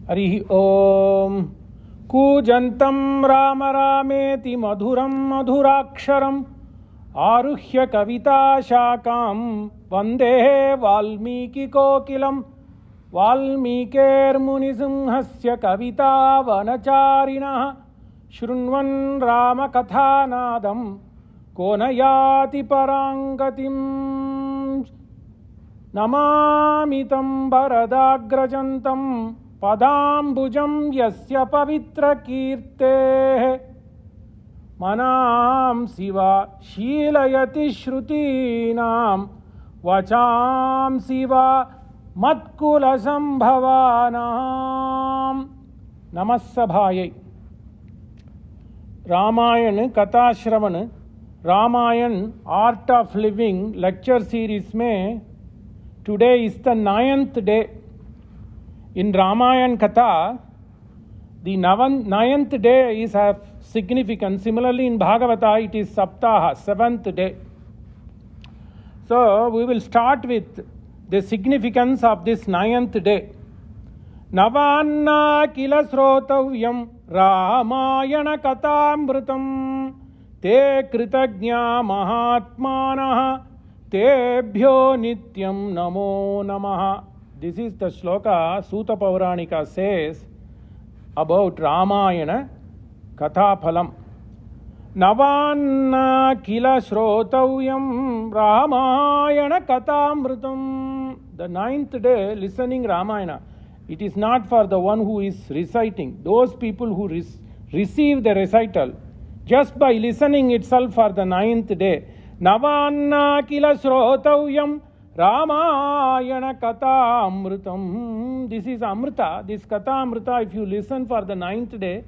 Harihi Om. Kujantam Rama Rameti Madhuram Madhuraksharam Aruhya Kavita Shakam Vande Valmiki Kokilam Valmikir Munisimhasya Kavita Vanacharinaha Shrunvan Rama Kathanadam Konayati Parangatim Namamitam Baradagrajantam Padambujam Yasya Pavitra Kirte Manam Siva Shilayati Shrutinam Vacham Siva Matkula Sambhavanam Namassabhayai. Ramayana Kathashravana Ramayan Art of Living Lecture Series में today is the 9th day. In Ramayan Katha, the 9th day is of significance. Similarly, in Bhagavata, it is Saptaha, 7th day. So, we will start with the significance of this 9th day. Navanna kila srotavyam Ramayana Kathamrutam Te Kritagnya Mahatmanaha Tebhyo Nityam Namo Namaha. This is the shloka Suta Pauranika says about Ramayana Kathaphalam. Navanna kila shrotavyam Ramayana Kathamrutam. The 9th day listening Ramayana. It is not for the one who is reciting. Those people who receive the recital just by listening itself for the 9th day. Navanna kila shrotavyam Ramayana Katha Amrutam. This is Amrita. This Katha Amrita, if you listen for the 9th day,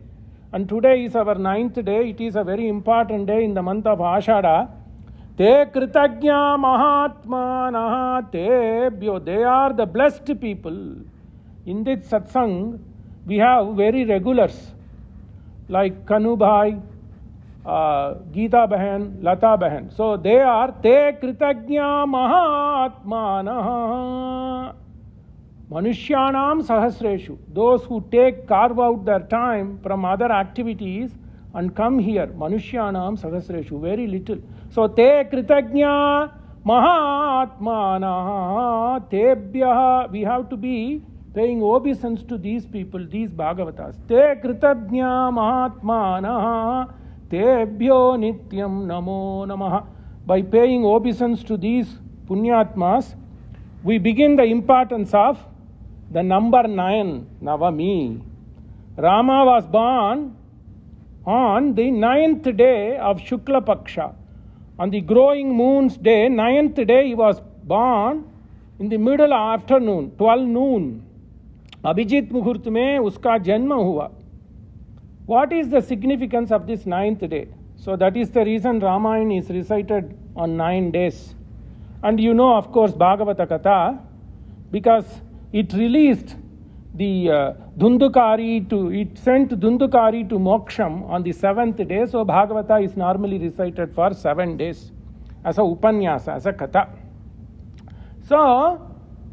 and today is our 9th day, it is a very important day in the month of Ashada. Te Kritagnya Mahatmanaha Tebhyo. They are the blessed people. In this satsang, we have very regulars like Kanu Bhai, Geeta Bahan, Lata Bahan. So they are Te Kritagnya Mahatmanaha Manushyanam Sahasreshu. Those who carve out their time from other activities and come here. Manushyanam Sahasreshu. Very little. So Te Kritagnya Mahatmanaha Tebhyaha. We have to be paying obeisance to these people, these Bhagavatas. Te Kritagnya Mahatmanaha Tebhyo Nityam Namo Namaha. By paying obeisance to these Punyatmas, we begin the importance of the number 9, Navami. Rama was born on the 9th day of Shukla Paksha. On the growing moon's day, 9th day, he was born in the middle afternoon, 12 noon. Abhijit Muhurt mein uska janma hua. What is the significance of this 9th day? So that is the reason Ramayana is recited on 9 days. And you know, of course, Bhagavata Katha, because it released the it sent Dhundukari to Moksham on the 7th day. So Bhagavata is normally recited for 7 days as a Upanyasa, as a Katha. So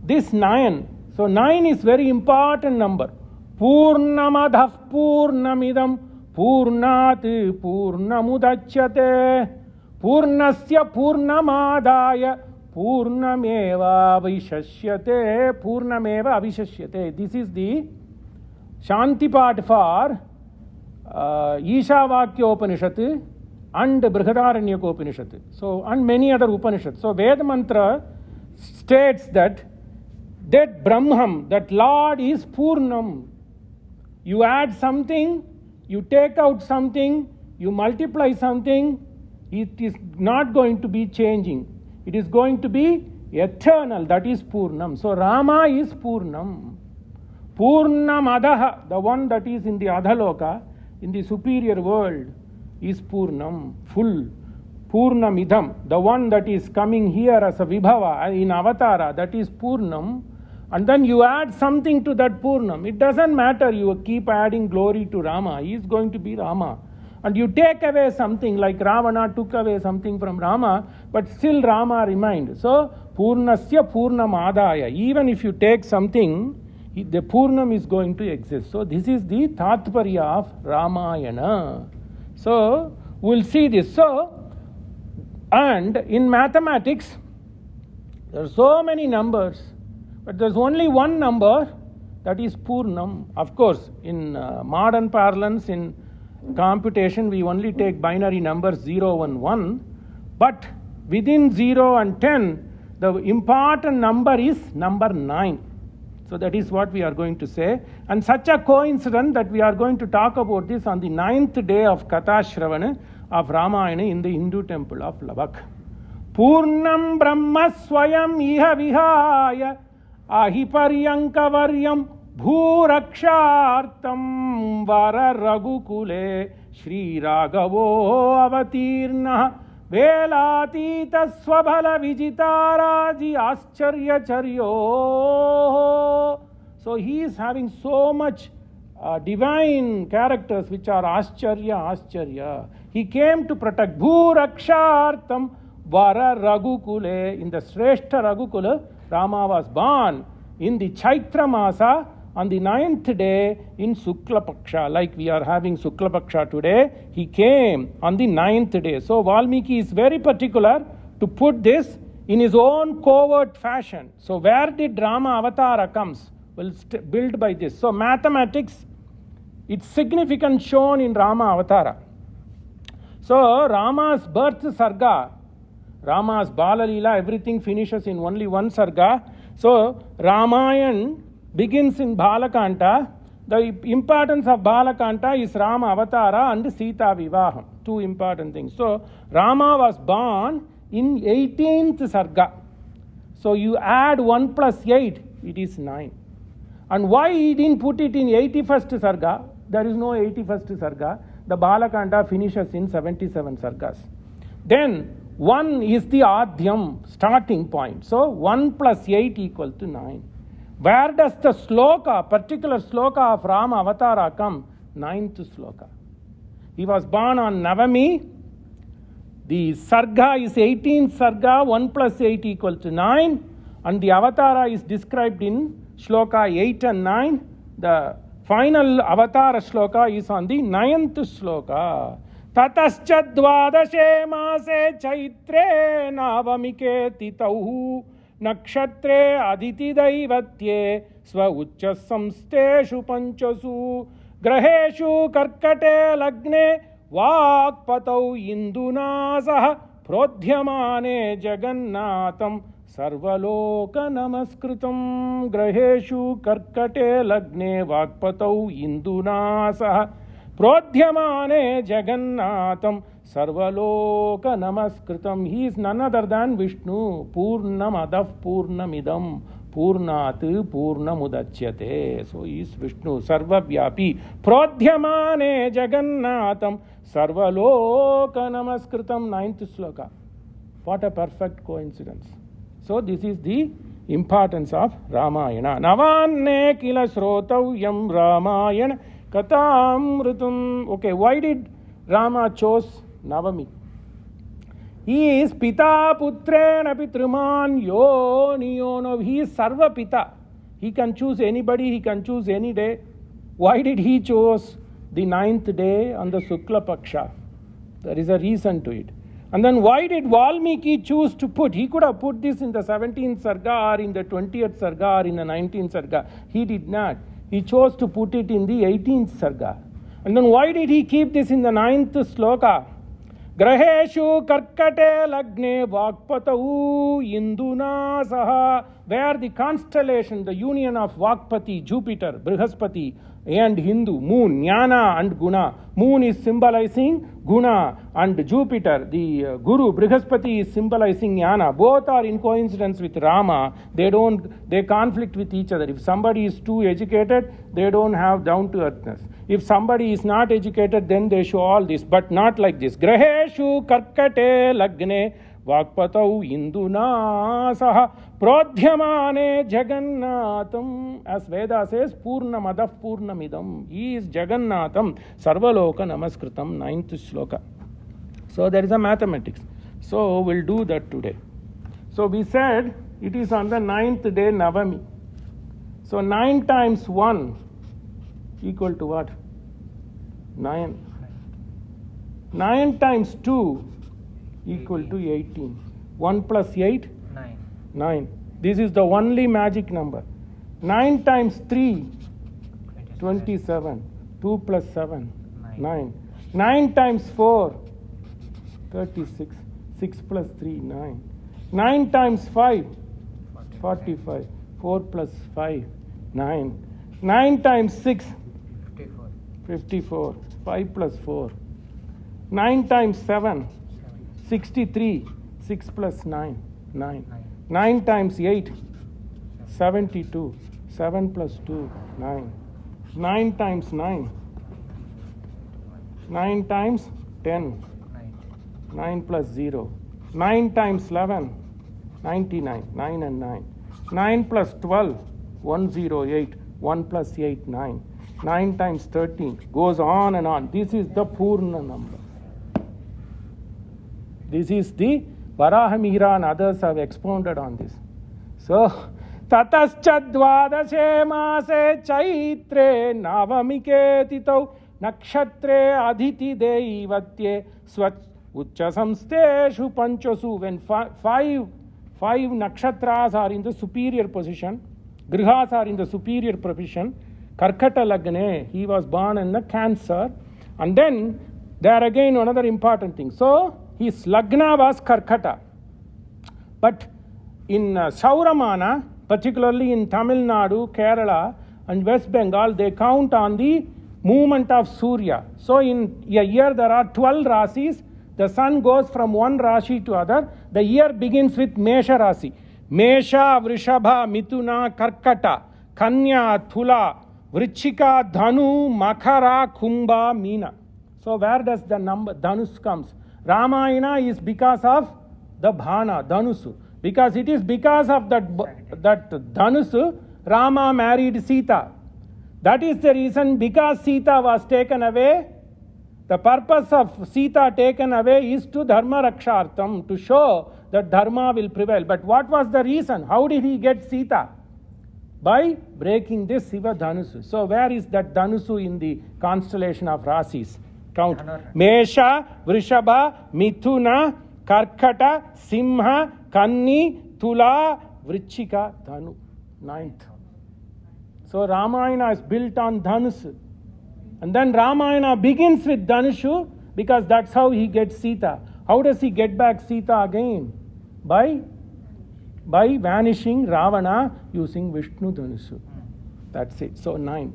this 9, so 9 is very important number. Purnamadhav Purnamidam Purnat Purnamudachyate Purnasya Purnamadaya Purnameva Avishashyate Purnameva Avishashyate. This is the Shanti part for Ishavakya Upanishad and Brihadaranyaka Upanishad. So, and many other Upanishads. So Veda Mantra states that Brahman, that Lord is Purnam. You add something, you take out something, you multiply something, it is not going to be changing. It is going to be eternal. That is Purnam. So Rama is Purnam. Purnamadaha, the one that is in the Adhaloka, in the superior world, is Purnam, full. Purnamidham, the one that is coming here as a Vibhava in Avatara, that is Purnam. And then you add something to that Purnam. It doesn't matter, you keep adding glory to Rama. He is going to be Rama. And you take away something, like Ravana took away something from Rama, but still Rama remained. So, Purnasya Purnamadaya. Even if you take something, the Purnam is going to exist. So this is the Tatparya of Ramayana. So we'll see this. So, and in mathematics, there are so many numbers, but there's only one number, that is Purnam. Of course, in modern parlance, in computation, we only take binary numbers 0 and 1, but within 0 and 10, the important number is number 9. So that is what we are going to say. And such a coincidence that we are going to talk about this on the 9th day of Katha Shravana of Ramayana in the Hindu Temple of Lubbock. Purnam Brahma Swayam Iha Vihaya Ahiparyankavaryam Bhurakshartam Vara Raghukule Sri Raghavo Avatirna Velatita Swabhala Vijitaraji Ascharya Charyo. So he is having so much divine characters which are Ascharya. He came to protect Bhurakshartam Vara Raghukule. In the Shrestha Raghukula, Rama was born in the Chaitra Masa on the 9th day in Sukla Paksha. Like we are having Sukla Paksha today, he came on the 9th day. So Valmiki is very particular to put this in his own covert fashion. So where did Rama Avatara comes? We'll build by this. So mathematics, its significance shown in Rama Avatara. So Rama's birth sarga, Rama's Bala Leela, everything finishes in only one sarga. So Ramayan begins in Balakanta. The importance of Balakanta is Rama Avatara and Sita Vivaham. Two important things. So Rama was born in 18th sarga. So you add 1 plus 8, it is 9. And why he didn't put it in 81st sarga? There is no 81st sarga. The Balakanta finishes in 77 sargas. Then 1 is the Adhyam, starting point. So 1 plus 8 equal to 9. Where does the sloka, particular sloka of Rama Avatara come? 9th sloka. He was born on Navami. The sarga is 18th sarga, 1 plus 8 equal to 9. And the Avatara is described in shloka 8 and 9. The final Avatara shloka is on the 9th shloka. Tatascha dvadashe maase chaitre navamike titauhu nakshatre aditi daivatye sva uchcha samsteshu panchasu graheshu karkate lagne vakpatau indunasah prodhyamane jagannatham sarvaloka namaskritam. Graheshu karkate lagne vakpatau indunasah prodhyamane jagannatham sarvaloka namaskritam. He is none other than Vishnu. Purnamadav purnamidam purnat purnamudachyate. So he is Vishnu, sarvavyapi. Prodhyamane jagannatham sarvaloka namaskritam. 9th sloka. What a perfect coincidence. So this is the importance of Ramayana. Navanne kila srotavyam Ramayana katamrutam. Okay, why did Rama chose Navami? He is Pita Putrena Pitruman Yoniyono. He is Sarva Pita. He can choose anybody, he can choose any day. Why did he choose the 9th day on the Sukla Paksha? There is a reason to it. And then why did Valmiki choose to put? He could have put this in the 17th sarga or in the 20th sarga or in the 19th sarga. He did not. He chose to put it in the 18th sarga. And then why did he keep this in the 9th sloka? Graheshu karkate lagne vakpatau induna saha. Where the constellation, the union of Vakpati, Jupiter, Brihaspati, and Hindu, moon, Jnana and Guna. Moon is symbolizing Guna, and Jupiter, the Guru, Brihaspati, is symbolizing Jnana. Both are in coincidence with Rama. They conflict with each other. If somebody is too educated, they don't have down to earthness. If somebody is not educated, then they show all this, but not like this. Graheshu karkate lagne vakpatau induna saha prodhyamane jagannatham. As Veda says, purnamadav purnamidam. He is Jagannatham sarvaloka namaskritam. 9th shloka. So there is a mathematics. So we'll do that today. So we said it is on the 9th day Navami. So 9 times 1 equal to what? 9. 9 times 2 equal to 18. 1 plus 8? 9. 9. This is the only magic number. 9 times 3? 27. 2 plus 7? 9. 9 times 4? 36. 6 plus 3? 9. 9 times 5? 45. 4 plus 5? 9. 9 times 6? 54. 54. 5 plus 4? 9 times 7? 63. 6 plus 9? 9. 9 times 8? 72. 7 plus 2? 9. 9 times 9? 9 times 10? 9 plus 0. 9 times 11? 99. 9 and 9. 9 plus 12? 108. 1 plus 8? 9. 9 times 13. Goes on and on. This is the Purna number. This is the Varahamihira and others have expounded on this. So, Tatascha dvadashe maase chaitre navamike titau nakshatre adhiti deivatye swat ucha samsteshu panchasu. When five nakshatras are in the superior position, grihas are in the superior position, Karkata Lagne, he was born in the Cancer. And then there again another important thing. So his Lagna was Karkata. But in Sauramana, particularly in Tamil Nadu, Kerala and West Bengal, they count on the movement of Surya. So in a year there are 12 Rasis. The sun goes from one Rashi to other. The year begins with Mesha Rasi. Mesha, Vrishabha, Mithuna, Karkata, Kanya, Thula, Vrichika, Dhanu, Makara, Kumbha, Meena. So where does the number Dhanus comes? Ramayana is because of the Bhana, Dhanusu. Because it is because of that Dhanusu, Rama married Sita. That is the reason, because Sita was taken away, the purpose of Sita taken away is to Dharma Rakshartham, to show that Dharma will prevail. But what was the reason? How did he get Sita? By breaking this Siva Dhanusu. So where is that Dhanusu in the constellation of Rasis? Count. Mesha, Vrishabha, Mithuna, Karkata, Simha, Kanni, Tula, Vrichika, Dhanu. 9th. So Ramayana is built on Dhanusu. And then Ramayana begins with Dhanushu because that's how he gets Sita. How does he get back Sita again? By vanishing Ravana using Vishnu Dhanusu. That's it. So 9.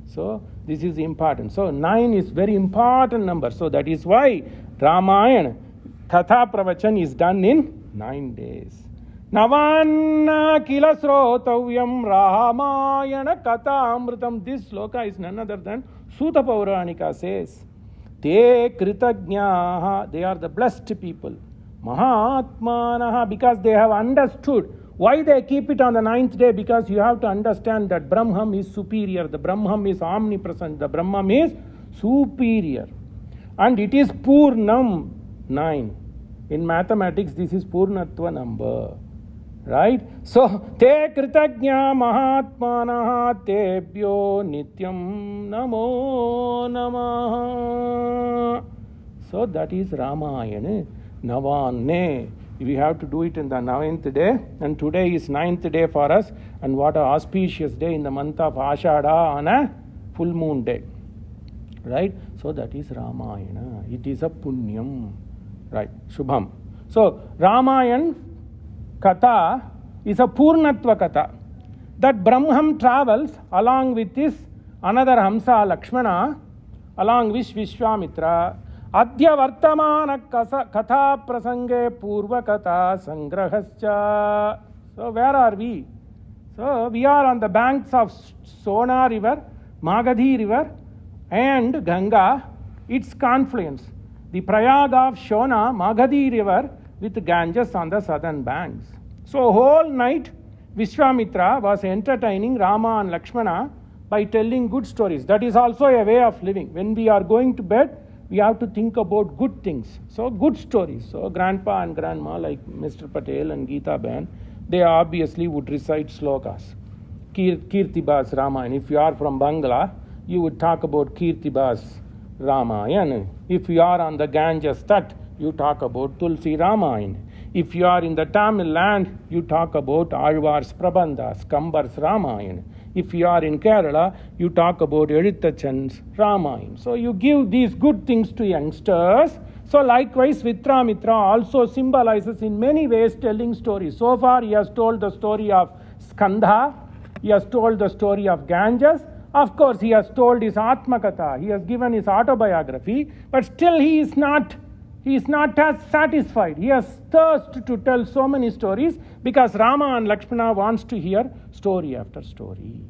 So this is important. So 9 is very important number. So that is why Ramayana Katha Pravachan is done in 9 days. Navanna kila srotavyam Ramayana Katha Amritam. This sloka is none other than Suta Pauranika says, Te Kritagnaha, they are the blessed people. Mahatmanaha, because they have understood. Why they keep it on the 9th day? Because you have to understand that Brahman is superior. The Brahman is omnipresent. The Brahman is superior. And it is Purnam 9. In mathematics, this is Purnatva number. Right? So, Te Kritagnya Mahatmanaha Tebhyo Nityam Namo Namaha. So, that is Ramayana. Navanne. We have to do it in the 9th day. And today is 9th day for us. And what an auspicious day in the month of Ashada on a full moon day. Right? So, that is Ramayana. It is a Punyam. Right? Shubham. So, Ramayana Katha is a Purnatva Katha. That Brahman travels along with this another Hamsa Lakshmana, along with Viswamithra. Adya Vartamana Katha Prasange Purva Katha Sangrahascha. So where are we? So we are on the banks of Sona river, Magadhi river and Ganga, its confluence. The Prayag of Shona, Magadhi river with Ganges on the southern banks. So whole night Viswamithra was entertaining Rama and Lakshmana by telling good stories. That is also a way of living. When we are going to bed, we have to think about good things. So good stories. So grandpa and grandma like Mr. Patel and Geeta Ben, they obviously would recite slokas. Kirtibas Ramayana. If you are from Bangla, you would talk about Kirtibas Ramayana. If you are on the Ganges Tat, you talk about Tulsi Ramayana. If you are in the Tamil land, you talk about Alvar's Prabandhas, Kambar's Ramayana. If you are in Kerala, you talk about Edithachan's Ramayana. So you give these good things to youngsters. So likewise, Viswamithra also symbolizes in many ways telling stories. So far, he has told the story of Skandha. He has told the story of Ganges. Of course, he has told his Atmakatha. He has given his autobiography. But still, he is not as satisfied. He has thirst to tell so many stories because Rama and Lakshmana wants to hear story after story.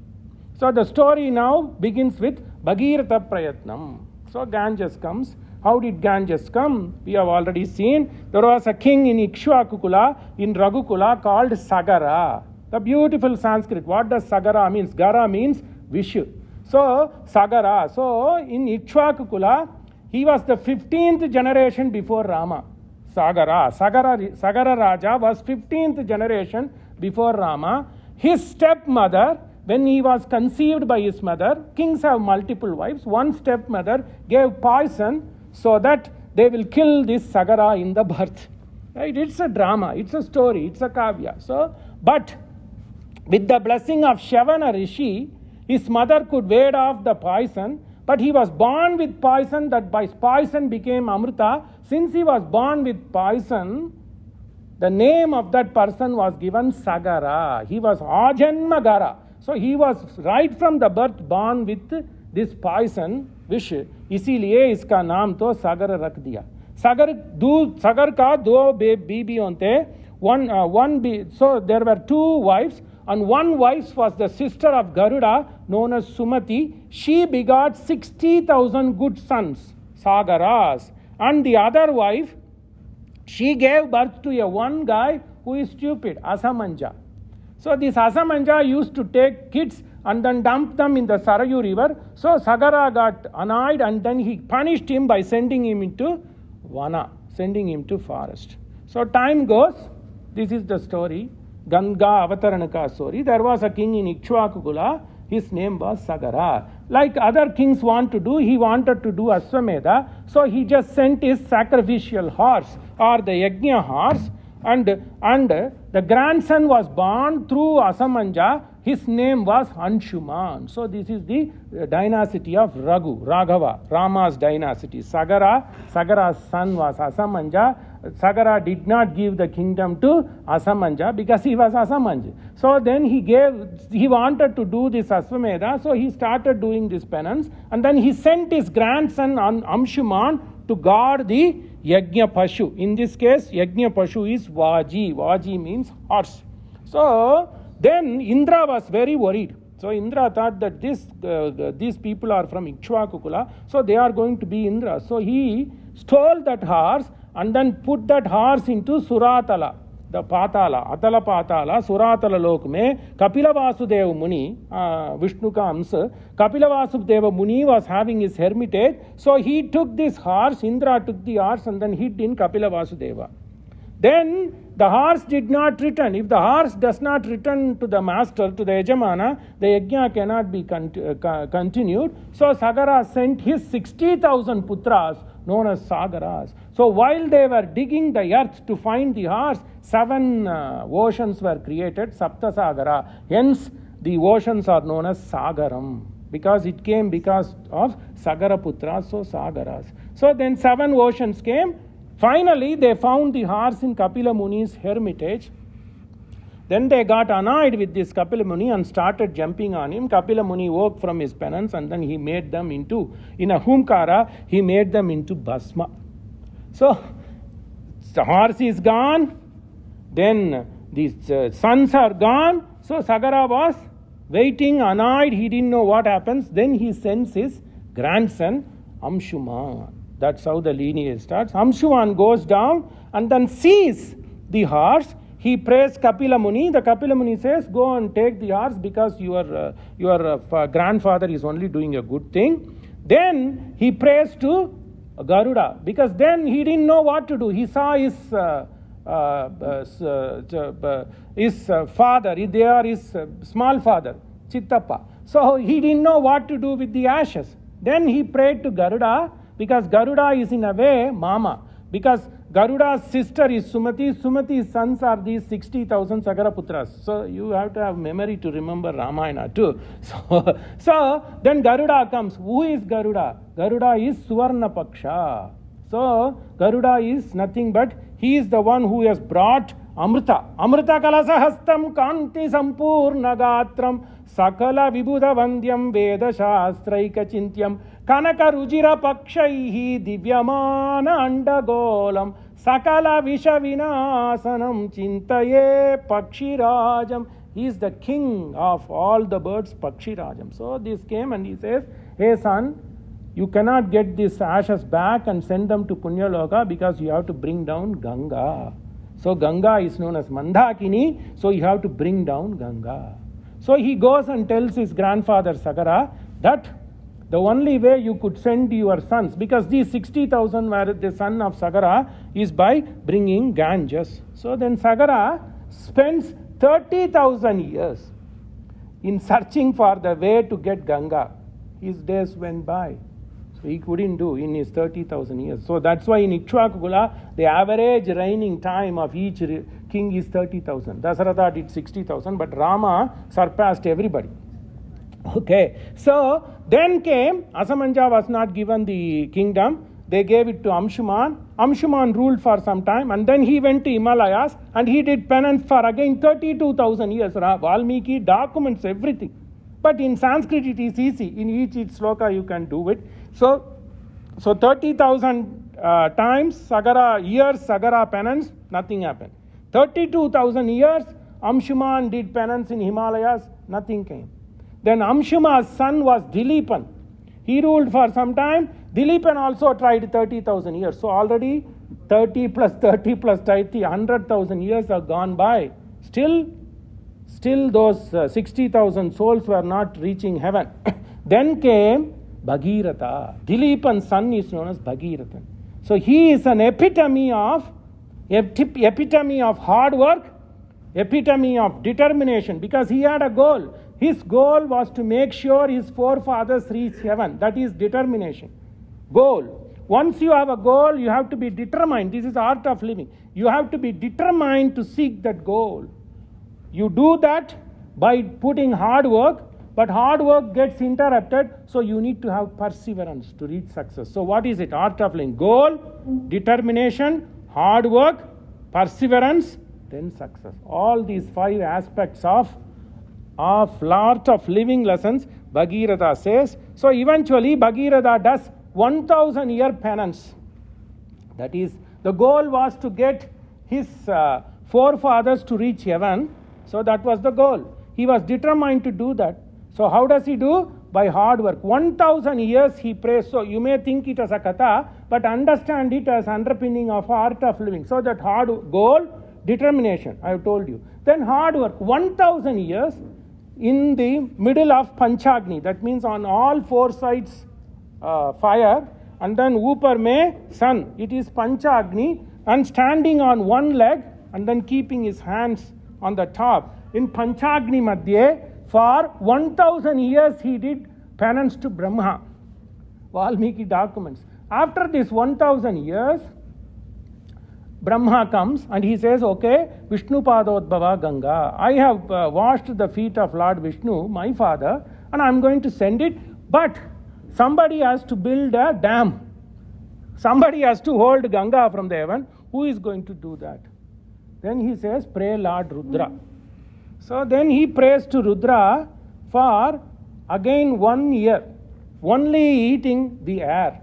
So the story now begins with Bhageeratha Prayatnam. So Ganges comes. How did Ganges come? We have already seen. There was a king in Ikshvakukula, in Raghukula, called Sagara. The beautiful Sanskrit. What does Sagara means? Gara means Vishu. So Sagara. So in Ikshvakukula, he was the 15th generation before Rama. Sagara Raja was 15th generation before Rama. His stepmother, when he was conceived by his mother, kings have multiple wives. One stepmother gave poison so that they will kill this Sagara in the birth. Right? It's a drama, it's a story, it's a kavya. So, but with the blessing of Shavana Rishi, his mother could ward off the poison, but he was born with poison, that by poison became Amrita. Since he was born with poison, the name of that person was given Sagara. He was Ajanmagara. So he was right from the birth born with this poison, विष, इसीलिए इसका नाम तो सागर रख दिया. सागर का दो बीबी होते, so there were two wives, and one wife was the sister of Garuda known as Sumati. She begot 60,000 good sons, Sagaras, and the other wife, she gave birth to a one guy who is stupid, Asamanja. So this Asamanja used to take kids and then dump them in the Sarayu river. So Sagara got annoyed and then he punished him by sending him into Vana, sending him to forest. So time goes, this is the story, Ganga Avataranaka story. There was a king in Ikshvakukula, his name was Sagara. Like other kings want to do, he wanted to do Aswamedha, so he just sent his sacrificial horse or the Yajna horse, and the grandson was born through Asamanja. His name was Anshuman. So this is the dynasty of Raghava, Rama's dynasty. Sagara's son was Asamanja. Sagara did not give the kingdom to Asamanja because he was Asamanja. So then he wanted to do this Aswamedha, so he started doing this penance, and then he sent his grandson Anshuman to guard the Yajna Pashu. In this case, Yajna Pashu is Vaji. Vaji means horse. So then Indra was very worried. So Indra thought that these people are from Ikshvakukula, so they are going to be Indra. So he stole that horse and then put that horse into Suratala, the Patala, Atala Patala, Suratala Lok mein Kapila Vasudeva Muni, Vishnu ka Amsa, Kapila Vasudeva Muni was having his hermitage, so he took this horse, Indra took the horse and then hid in Kapila Vasudeva. Then the horse did not return. If the horse does not return to the master, to the Yajamana, the Yajna cannot be continued. So Sagara sent his 60,000 putras known as Sagaras. So while they were digging the earth to find the horse, 7 oceans were created, Sapta Sagara. Hence the oceans are known as Sagaram, because it came because of Sagara Putras, so Sagaras. So then 7 oceans came. Finally, they found the horse in Kapila Muni's hermitage. Then they got annoyed with this Kapila Muni and started jumping on him. Kapila Muni woke from his penance and then he made them into, in a Humkara, he made them into Bhasma. So, the horse is gone. Then these sons are gone. So, Sagara was waiting, annoyed. He didn't know what happens. Then he sends his grandson, Amshuman. That's how the lineage starts. Amshuman goes down and then sees the horse. He prays Kapila Muni. The Kapila Muni says, go and take the horse because your grandfather is only doing a good thing. Then he prays to Garuda because then he didn't know what to do. He saw his father, they are his small father. Chittappa. So he didn't know what to do with the ashes. Then he prayed to Garuda, because Garuda is in a way Mama. Because Garuda's sister is Sumati. Sumati's sons are these 60,000 Sagaraputras. So you have to have memory to remember Ramayana too. So then Garuda comes. Who is Garuda? Garuda is Suvarna Paksha. So Garuda is nothing but he is the one who has brought Amrita. Amrita kalasahastam kanti sampurna gatram sakala vibhuda vandyam veda shastraika chintyam kanaka rujira pakshaihi divyamana andagolam sakala vishavinasanam chintaye pakshirajam. He is the king of all the birds, Pakshirajam. So this came and he says, hey son, you cannot get these ashes back and send them to Punyaloka because you have to bring down Ganga. So Ganga is known as Mandakini, so you have to bring down Ganga. So he goes and tells his grandfather Sagara that the only way you could send your sons, because these 60,000 were the son of Sagara, is by bringing Ganges. So then Sagara spends 30,000 years in searching for the way to get Ganga. His days went by. So he couldn't do in his 30,000 years. So that's why in Ikshvakukula, the average reigning time of each king is 30,000. Dasaratha did 60,000, but Rama surpassed everybody. Okay, so then came, Asamanja was not given the kingdom. They gave it to Amshuman. Amshuman ruled for some time, and then he went to Himalayas and he did penance for again 32,000 years. Valmiki documents everything. But in Sanskrit it is easy. In each sloka you can do it. So 30,000 times Sagara penance, nothing happened. 32,000 years Amshuman did penance in Himalayas, nothing came. Then Amshuma's son was Dilipan. He ruled for some time. Dilipan also tried 30,000 years. So already 30 plus 30 plus 30, 100,000 years have gone by. Still those 60,000 souls were not reaching heaven. Then came Bhageeratha. Dilipan's son is known as Bhageeratha. So he is an epitome of hard work, epitome of determination, because he had a goal. His goal was to make sure his forefathers reach heaven. That is determination. Goal. Once you have a goal, you have to be determined. This is the art of living. You have to be determined to seek that goal. You do that by putting hard work, but hard work gets interrupted, so you need to have perseverance to reach success. So what is it? Art of living. Goal, determination, hard work, perseverance, then success. All these 5 aspects of art of living lessons, Bhageeratha says. So eventually Bhageeratha does 1,000 year penance. That is, the goal was to get his forefathers to reach heaven. So that was the goal. He was determined to do that. So how does he do? By hard work. 1,000 years he prays. So you may think it as a katha, but understand it as underpinning of art of living. So that hard goal, determination, I have told you. Then hard work, 1,000 years in the middle of Panchagni. That means on all 4 sides fire, and then upar mein sun. It is Panchagni, and standing on one leg and then keeping his hands on the top. In Panchagni Madhye, for 1,000 years he did penance to Brahma. Valmiki documents. After this 1,000 years, Brahma comes and he says, okay, Vishnu Padodbhava Ganga. I have washed the feet of Lord Vishnu, my father, and I am going to send it, but somebody has to build a dam. Somebody has to hold Ganga from the heaven. Who is going to do that? Then he says, pray Lord Rudra. So then he prays to Rudra for again 1 year, only eating the air.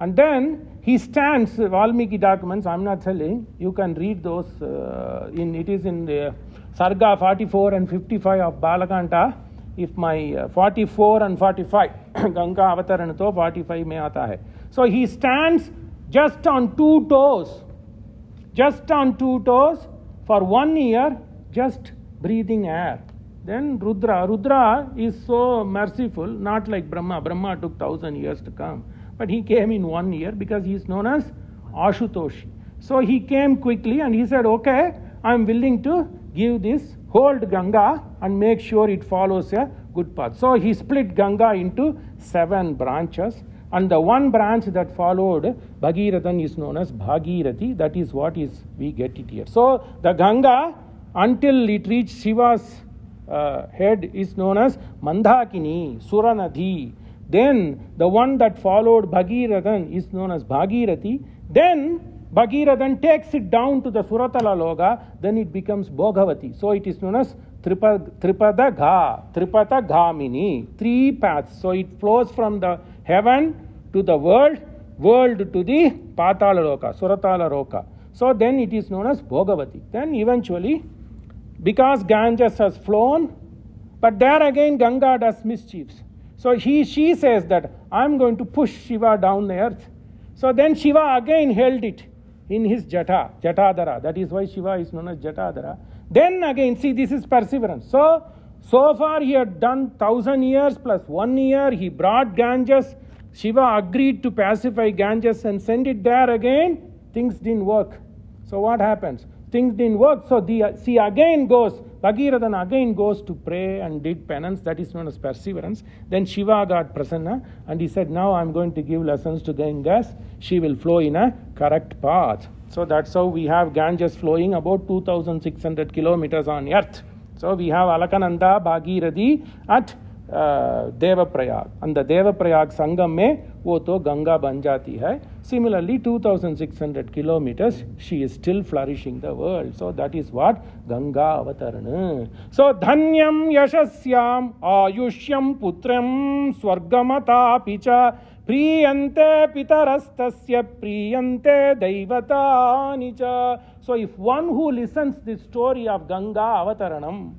And then he stands, Valmiki documents, I'm not telling, you can read those, it is in the Sarga 44 and 55 of Balakanta. If my 44 and 45, Ganga Avataran to 45 mein aata hai. So he stands just on 2 toes, for 1 year, just breathing air. Then Rudra is so merciful, not like Brahma. Brahma took 1,000 years to come. But he came in 1 year because he is known as Ashutoshi. So he came quickly and he said, okay, I am willing to give this, hold Ganga and make sure it follows a good path. So he split Ganga into 7 branches. And the one branch that followed Bhageerathan is known as Bhagirathi. That is what we get it here. So the Ganga, until it reached Shiva's head, is known as Mandakini, Suranadhi. Then the one that followed Bhageerathan is known as Bhagirathi. Then Bhageerathan takes it down to the Suratala Loga. Then it becomes Bhogavati. So it is known as Tripada Gamini, 3 paths. So it flows from the heaven to the world to the Patala Loka, Suratala Loka. So then it is known as Bhogavati. Then eventually, because Ganges has flown, but there again Ganga does mischiefs. So she says that I'm going to push Shiva down the earth. So then Shiva again held it in his Jatadhara. That is why Shiva is known as Jatadhara. Then again, see, this is perseverance. So far he had done 1,000 years plus 1 year. He brought Ganges. Shiva agreed to pacify Ganges and send it there again. Things didn't work. So what happens? Things didn't work. So Bhageerathan again goes to pray and did penance. That is known as perseverance. Then Shiva got prasanna and he said, now I'm going to give lessons to Ganges. She will flow in a correct path. So that's how we have Ganges flowing about 2,600 kilometers on earth. So we have Alakananda, Bhagirathi at Devaprayag. And the Devaprayag Sangam mein wo to Ganga ban jati hai. Similarly, 2,600 kilometers, she is still flourishing the world. So that is what Ganga Avatarana. So Dhanyam Yashasyam Ayushyam Putram Swargamata Picha Priyante Pitarastasya Priyante Daivatani cha. So if one who listens this story of Ganga Avataranam,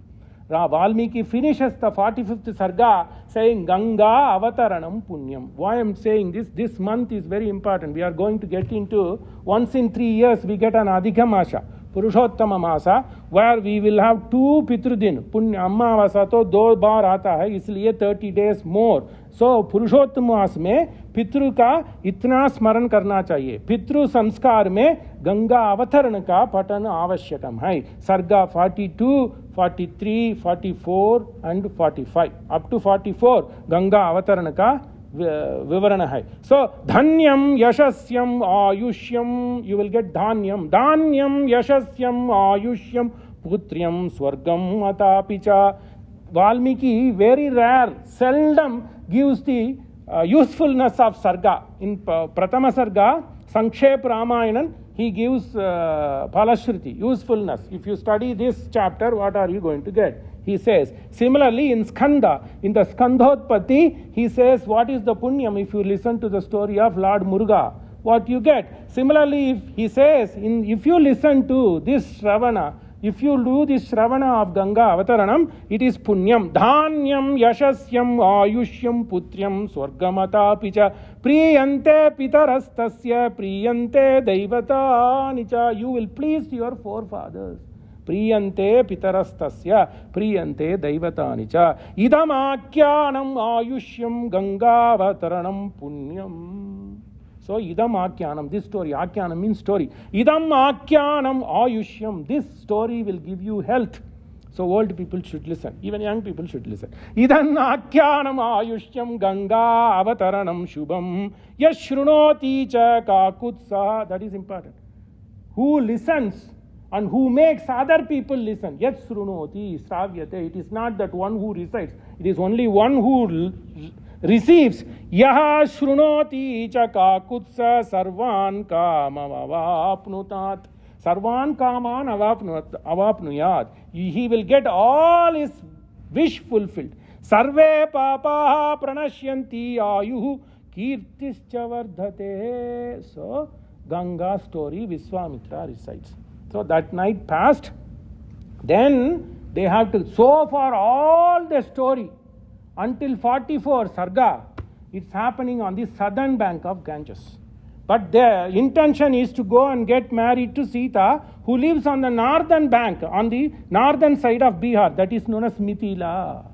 Valmiki finishes the 45th Sarga saying Ganga Avataranam Punyam. Why I am saying this month is very important. We are going to get into, once in 3 years we get an Adhika Masha, Purushottama Masa, where we will have 2 Pitrudin. Punya Ammavasa to 2 baar aata hai, isliye 30 days more. So Purushottama Mas mein पितृ का इतना स्मरण करना चाहिए. पितृ संस्कार में गंगा अवतरण का पठन आवश्यकम है. सर्गा 42, 43, 44 and 45 up to 44 गंगा अवतरण का विवरण है. सो धन्यम यशस्यम आयुष्यम, you will get धान्यम, धान्यम यशस्यम आयुष्यम पुत्र्यम स्वर्गम अतापिचा. Valmiki very rare, seldom gives the usefulness of Sarga. In Pratama Sarga, Sankshep Ramayanan, he gives Phalashruti, usefulness. If you study this chapter, what are you going to get? He says. Similarly, in Skanda, in the Skandhotpati, he says, what is the punyam if you listen to the story of Lord Muruga? What you get? Similarly, he says, if you listen to this Shravana, if you do this Shravana of Ganga Avataranam, it is punyam. Dhanyam yashasyam ayushyam putryam swargamata picha priyante pitarastasya priyante daivata nicha. You will please your forefathers. Priyante pitarastasya priyante daivata nicha. Idam akyanam ayushyam Ganga Avataranam punyam. So, idam akyanam, this story, akyanam means story. Idam akyanam ayushyam, this story will give you health. So, old people should listen, even young people should listen. Idam akyanam ayushyam Ganga Avataranam shubham yashrunoti cha kakutsa. That is important. Who listens and who makes other people listen. Yashrunoti sravyate. It is not that one who recites, it is only one who receives. Yaha shrunoti cha kakutsa sarvan kamavapnutat. Sarvan kaman avapnuyat. He will get all his wish fulfilled. Sarve papaha pranashyanti ayuhu kirtischa vardhate. So, Ganga story Viswamithra recites. So, that night passed. Then they have to, so far all the story until 44 Sarga, it's happening on the southern bank of Ganges. But their intention is to go and get married to Sita, who lives on the northern bank, on the northern side of Bihar, that is known as Mithila.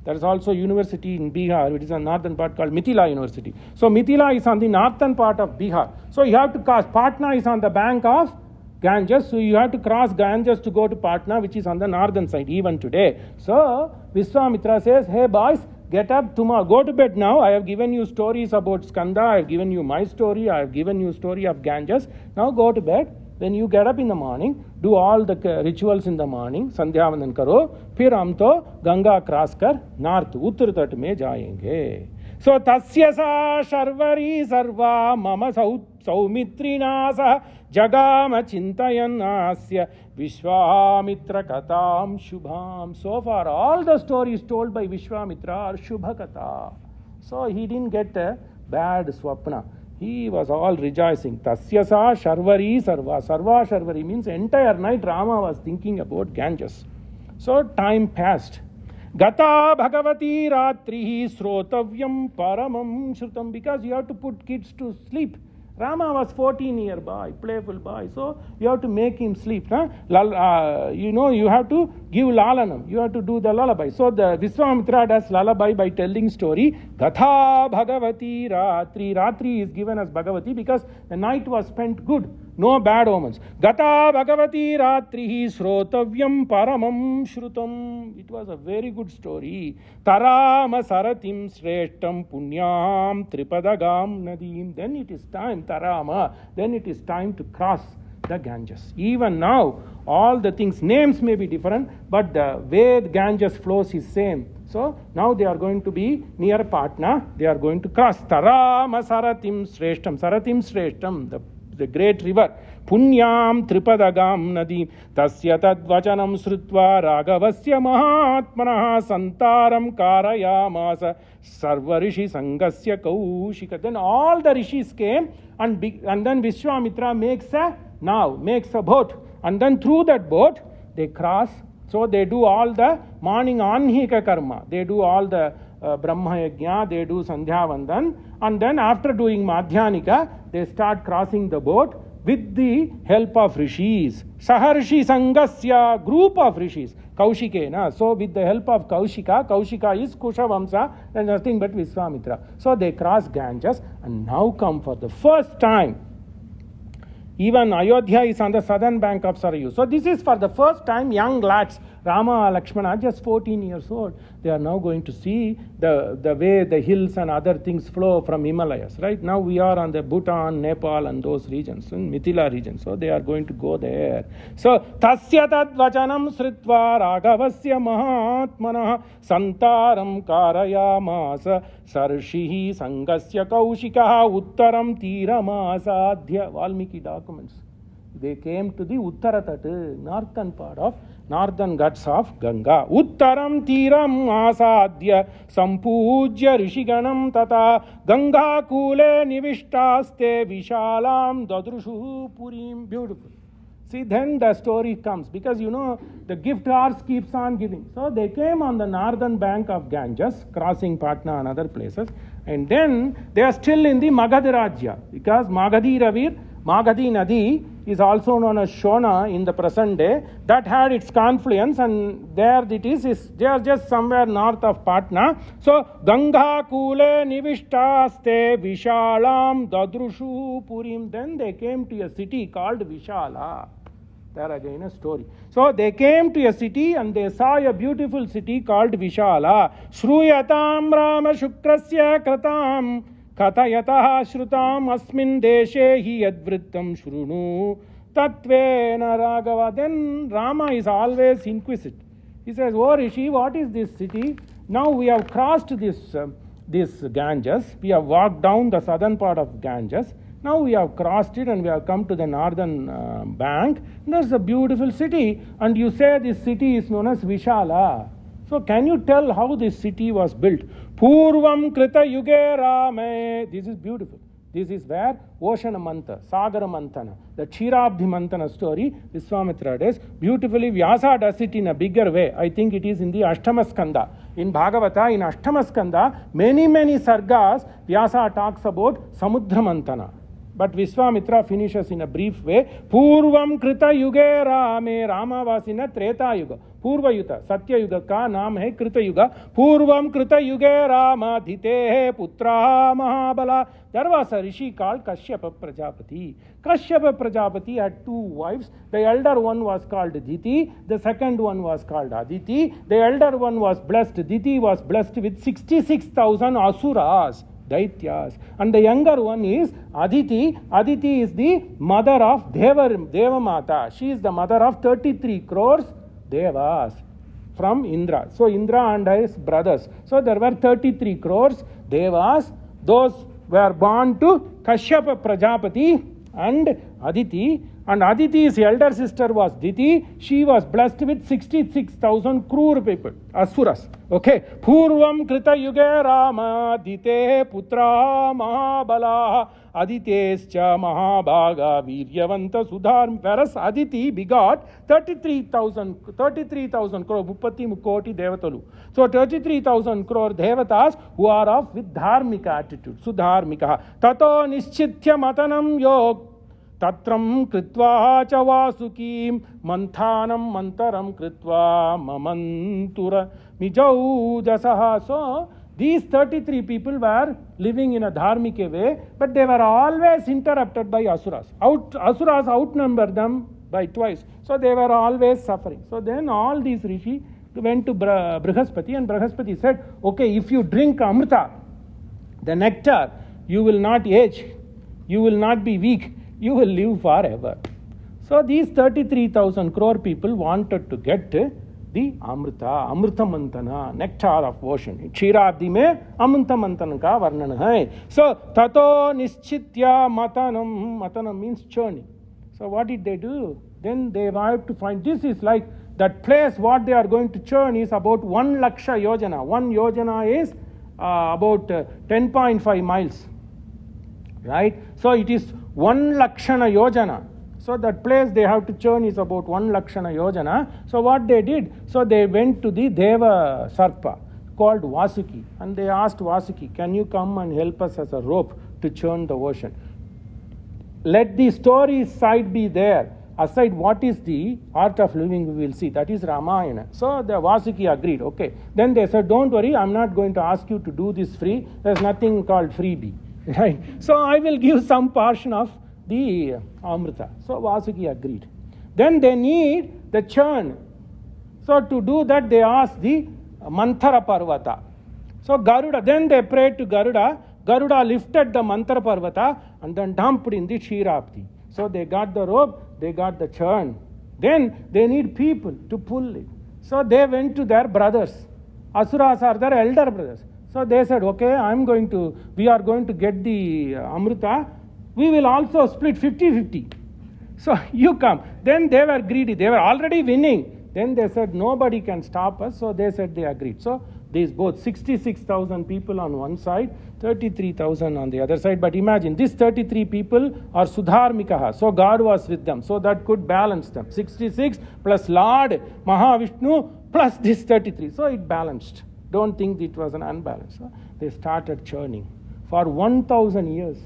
There is also a university in Bihar, which is a northern part called Mithila University. So Mithila is on the northern part of Bihar. So you have to cast, Patna is on the bank of Ganges, so you have to cross Ganges to go to Patna, which is on the northern side, even today. So Viswamitra says, hey boys, get up tomorrow, go to bed now. I have given you stories about Skanda, I have given you my story, I have given you story of Ganges. Now go to bed. When you get up in the morning, do all the rituals in the morning, Sandhya Vandan karo, फिर हम तो Ganga cross कर north उत्तर तट में जाएंगे. So tasya sa sharvari sarva mama saumitrina sah jagama chintayan asya Vishwamitra katam shubham. So far all the stories told by Vishwamitra are shubha katha. So he didn't get a bad swapna. He was all rejoicing. Tasya sa sharvari sarva. Sarva sharvari means entire night Rama was thinking about Ganges. So time passed. Gata Bhagavati Ratrihi Srotavyam Paramam Shrutam. Because you have to put kids to sleep. Rama was 14-year boy, playful boy. So you have to make him sleep. Huh? You have to give lalanam. You have to do the lullaby. So the Viswamitra does lullaby by telling story. Gatha Bhagavati Ratri. Ratri is given as Bhagavati because the night was spent good. No bad omens. Gata Bhagavati Ratrihi Srotavyam Paramam Shrutam. It was a very good story. Tarama Saratim Sreshtam Punyam Tripadagam Nadim. Then it is time, Tarama, then it is time to cross the Ganges. Even now, all the things, names may be different, but the way the Ganges flows is same. So now they are going to be near Patna. They are going to cross. Tarama Saratim Sreshtam. Saratim Sreshtam, the great river. Punyam Tripadagam Nadim. Tasya Tadvachanam Srutva Ragavasya Mahatmanaha Santaram Karayamasa Sarva Rishi Sangasya Kaushika. Then all the rishis came and then Vishwamitra makes a boat. And then through that boat they cross. So they do all the morning Anhika Karma. They do all the Brahma Yajna, they do Sandhya Vandan, and then after doing Madhyanika, they start crossing the boat with the help of rishis. Saharshi Sangasya, group of rishis. Kaushikena. So with the help of Kaushika is Kushavamsa and nothing but Viswamitra. So they cross Ganges and now come for the first time. Even Ayodhya is on the southern bank of Sarayu. So this is for the first time young lads, Rama, Lakshmana, just 14 years old. They are now going to see the way the hills and other things flow from Himalayas. Right now we are on the Bhutan, Nepal and those regions, in Mithila region. So they are going to go there. So Tasya Tadvachanam Sritva Ragavasya Mahatmanah Santaram Karayamasa Sarshihi Sangasya Kaushikaha Uttaram Tiramasadhya. Valmiki documents. They came to the Uttaratat, northern part of northern ghats of Ganga. Uttaram Tiram Asadhya Sampujya Rishiganam Tata Ganga Kule Nivishtaste Vishalam Dadrushu Purim. Beautiful. See, then the story comes because the gift horse keeps on giving. So they came on the northern bank of Ganges, crossing Patna and other places, and then they are still in the Magadha Rajya because Magadhi Nadi is also known as Shona in the present day. That had its confluence, and there it is they are just somewhere north of Patna. So Ganga Kule Nivishtaste Vishalam Dadrushu Purim. Then they came to a city called Vishala. There again a story. So they came to a city and they saw a beautiful city called Vishala. Shruyatam Rama Shukrasya Kratam Kathayataha Shrutam Asmin Deshe Hi Advrittam Shrunu Tatvena Raghava. Then Rama is always inquisitive. He says, "Oh Rishi, what is this city? Now we have crossed this Ganges. We have walked down the southern part of Ganges. Now we have crossed it and we have come to the northern bank. There's a beautiful city. And you say this city is known as Vishala. So can you tell how this city was built? Purvam Krita Yuge Rame." This is beautiful. This is where Ocean Mantha, Sagara Manthana, the Chirabdhi Manthana story, Viswamitra does. Beautifully, Vyasa does it in a bigger way. I think it is in the Ashtamaskanda. In Bhagavata, in Ashtamaskanda, many sargas, Vyasa talks about Samudra Manthana. But Viswamitra finishes in a brief way. Purvam Krita Yuge Rame. Rama was in a Treta Yuga. Purva Yuga. Satya Yuga ka naam hai Krita Yuga. Purvam Krita Yuge Rama Dhite Putra Mahabala. There was a rishi called Kashyapa Prajapati. Kashyapa Prajapati had two wives. The elder one was called Diti. The second one was called Aditi. The elder one was blessed. Diti was blessed with 66,000 asuras, Daityas. And the younger one is Aditi. Aditi is the mother of Deva Mata. She is the mother of 33 crores Devas from Indra. So Indra and his brothers. So there were 33 crores Devas. Those were born to Kashyapa Prajapati and Aditi. And Aditi's elder sister was Diti. She was blessed with 66,000 crore people, Asuras. Okay. Purvam Krita Yuge Rama Dite Putra Mahabala Aditescha Mahabhaga Viryavanta Sudharm. Whereas Aditi begot 33,000 crore, Bhupati Mukoti Devatalu. So 33,000 crore Devatas who are of with Dharmika attitude, Sudharmika. Tato Nischitya Matanam Yog. Tatram Kritva Chavasukim Manthanam Mantaram Kritva Mamantura Mijau Jasaha. So these 33 people were living in a dharmika way, but they were always interrupted by Asuras. Asuras outnumbered them by twice. So they were always suffering. So then all these rishi went to Brihaspati, and Brihaspati said, okay, if you drink Amrita, the nectar, you will not age, you will not be weak, you will live forever. So these 33,000 crore people wanted to get the Amrita, Amrita Mantana, nectar of ocean. Kshirabdi mein Amrita Mantana ka varnana hai. So Tato Nischitya Matanam. Matanam means churning. So what did they do? Then they have to find, this is like that place what they are going to churn is about 1 laksha yojana. 1 yojana is about 10.5 miles. Right? So it is 1 lakshana yojana. So that place they have to churn is about 1 lakshana yojana. So what they did? So they went to the Deva Sarpa called Vasuki, and they asked Vasuki, can you come and help us as a rope to churn the ocean? Let the story side be there. Aside what is the art of living we will see. That is Ramayana. So the Vasuki agreed. Okay. Then they said, don't worry, I'm not going to ask you to do this free. There's nothing called freebie. Right? So I will give some portion of the Amrita. So Vasuki agreed. Then they need the churn. So to do that they asked the Manthara Parvata. So Garuda, then they prayed to Garuda. Garuda lifted the Manthara Parvata and then dumped in the Kshirabdi. So they got the rope, they got the churn. Then they need people to pull it. So they went to their brothers. Asuras are their elder brothers. So they said, okay, we are going to get the Amrita. We will also split 50-50. So you come. Then they were greedy. They were already winning. Then they said, nobody can stop us. So they said they agreed. So these both 66,000 people on one side, 33,000 on the other side. But imagine, these 33 people are Sudharmikaha. So God was with them. So that could balance them. 66 plus Lord Mahavishnu plus this 33. So it balanced. Don't think it was an unbalance. So they started churning. For 1,000 years,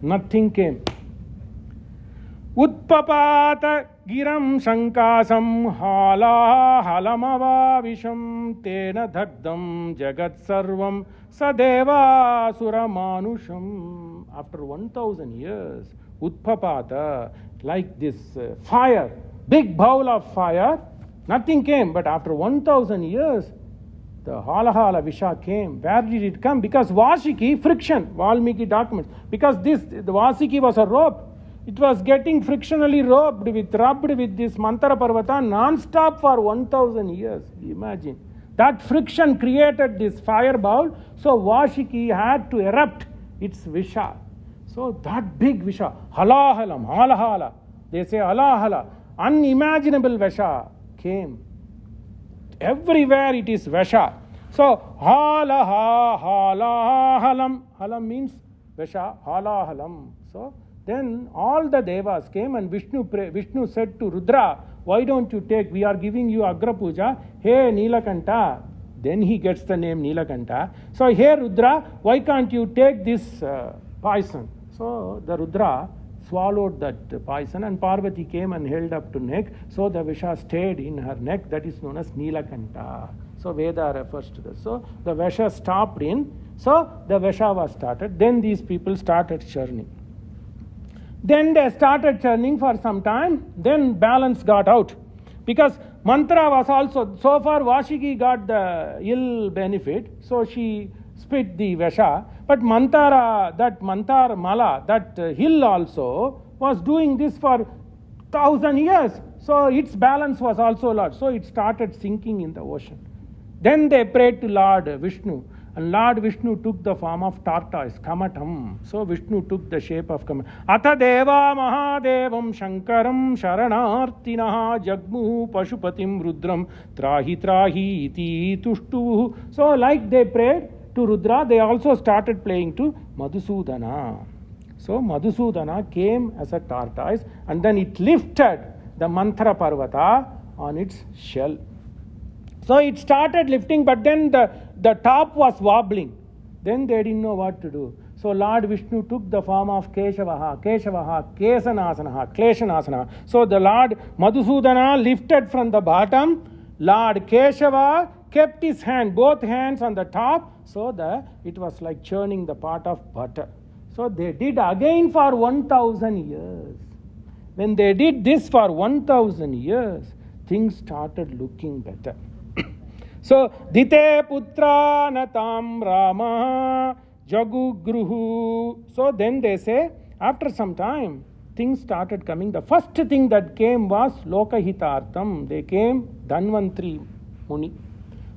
nothing came. Utpapata giram shankasam hala halamava visham tena dhagdam jagat sarvam sadeva suramanusham. After 1,000 years, Utpapata, like this fire, big bowl of fire, nothing came. But after 1,000 years, the Halahala Visha came. Where did it come? Because Vasuki, friction, Valmiki documents. Because the Vasuki was a rope. It was getting frictionally rubbed with this Mantara Parvata non-stop for 1,000 years. Imagine. That friction created this fire bowl. So Vasuki had to erupt its Visha. So that big Visha, Halahalam, Halahala. They say Halahala, unimaginable Visha came. Everywhere it is Vesha. So, Halaha, Halahalam. Halam means Vesha, Halahalam. So, then all the Devas came and Vishnu said to Rudra, why don't you take, we are giving you Agra Puja, hey Nilakanta. Then he gets the name Nilakanta. So, hey Rudra, why can't you take this poison? So the Rudra swallowed that poison, and Parvati came and held up to neck. So the Visha stayed in her neck. That is known as Nilakanta. So Veda refers to this. So the Visha stopped in. So the Visha was started. Then these people started churning. Then they started churning for some time. Then balance got out. Because Mantra was also, so far Vashiki got the ill benefit. So she spit the Visha. But Mantara, that Mantar Mala, that hill also was doing this for 1,000 years. So its balance was also lost. So it started sinking in the ocean. Then they prayed to Lord Vishnu. And Lord Vishnu took the form of tortoise, Kamatam. So Vishnu took the shape of Kamatam. Atha Deva Mahadevam Shankaram Sharanartinaha Jagmuhu Pashupatim Rudram Trahi Trahi Iti Tushtu. So like they prayed to Rudra, they also started playing to Madhusudana. So Madhusudana came as a tortoise, and then it lifted the Mantra Parvata on its shell. So it started lifting, but then the top was wobbling. Then they didn't know what to do. So Lord Vishnu took the form of Keshavaha, Kesanasanaha, Kleshanasana. So the Lord Madhusudana lifted from the bottom. Lord Keshava kept his hand, both hands on the top, so that it was like churning the pot of butter. So they did again for 1,000 years. When they did this for 1,000 years, things started looking better. So, Dite Putra Natam Rama Jagugruhu. So then they say, after some time, things started coming. The first thing that came was Lokahitartham. They came Dhanvantri Muni.